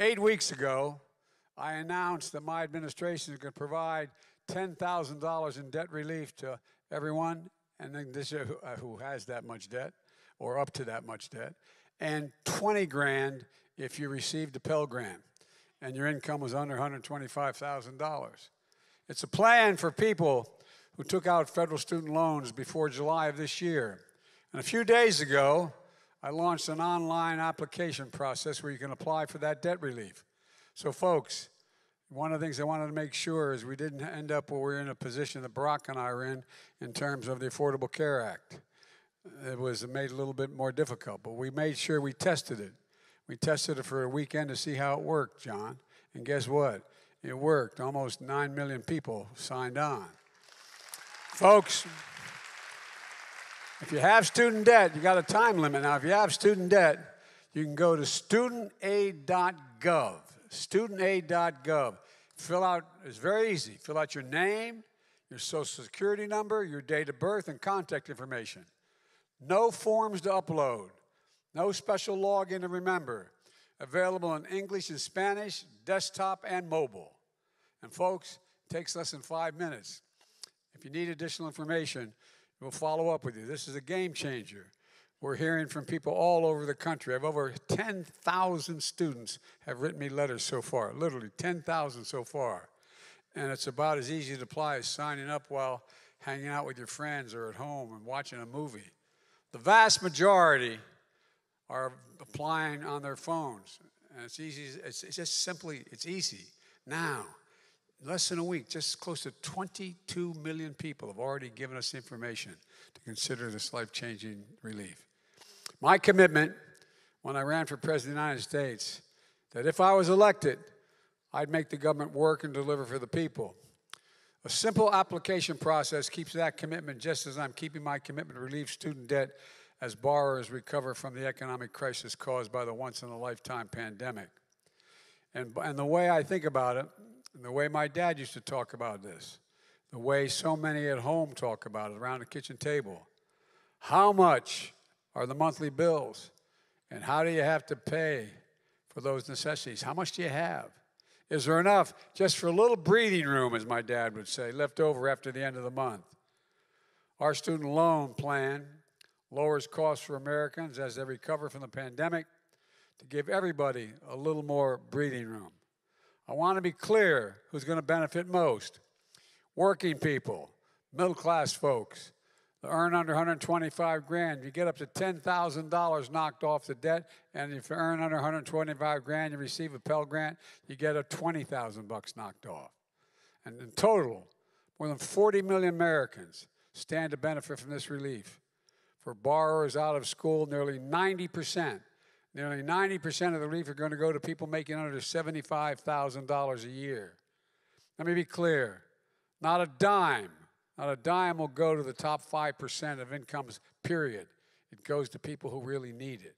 8 weeks ago, I announced that my administration is going to provide $10,000 in debt relief to everyone, and then this who has that much debt, or up to that much debt, and 20 grand if you received a Pell Grant and your income was under $125,000. It's a plan for people who took out federal student loans before July of this year. And a few days ago, I launched an online application process where you can apply for that debt relief. So folks, one of the things I wanted to make sure is we didn't end up where we're in a position that Barack and I are in terms of the Affordable Care Act. It was made a little bit more difficult, but we made sure we tested it. We tested it for a weekend to see how it worked, John. And guess what? It worked. Almost 9 million people signed on. Folks, if you have student debt, you got a time limit. Now, if you have student debt, you can go to studentaid.gov. Studentaid.gov. Fill out, it's very easy. Fill out your name, your social security number, your date of birth, and contact information. No forms to upload. No special login to remember. Available in English and Spanish, desktop, and mobile. And folks, it takes less than 5 minutes. If you need additional information, we'll follow up with you. This is a game changer. We're hearing from people all over the country. I have over 10,000 students have written me letters so far, literally 10,000 so far. And it's about as easy to apply as signing up while hanging out with your friends or at home and watching a movie. The vast majority are applying on their phones. And it's easy, it's just simply, it's easy. Now, in less than a week, just close to 22 million people have already given us information to consider this life-changing relief. My commitment when I ran for President of the United States, that if I was elected, I'd make the government work and deliver for the people. A simple application process keeps that commitment just as I'm keeping my commitment to relieve student debt as borrowers recover from the economic crisis caused by the once-in-a-lifetime pandemic. And the way I think about it, and the way my dad used to talk about this, the way so many at home talk about it around the kitchen table, how much are the monthly bills, and how do you have to pay for those necessities? How much do you have? Is there enough just for a little breathing room, as my dad would say, left over after the end of the month? Our student loan plan lowers costs for Americans as they recover from the pandemic to give everybody a little more breathing room. I want to be clear who's going to benefit most. Working people, middle-class folks that earn under 125 grand. You get up to $10,000 knocked off the debt, and if you earn under 125 grand, you receive a Pell Grant, you get a 20,000 bucks knocked off. And in total, more than 40 million Americans stand to benefit from this relief. For borrowers out of school, nearly 90% of the relief are going to go to people making under $75,000 a year. Let me be clear, not a dime will go to the top 5% of incomes, period. It goes to people who really need it.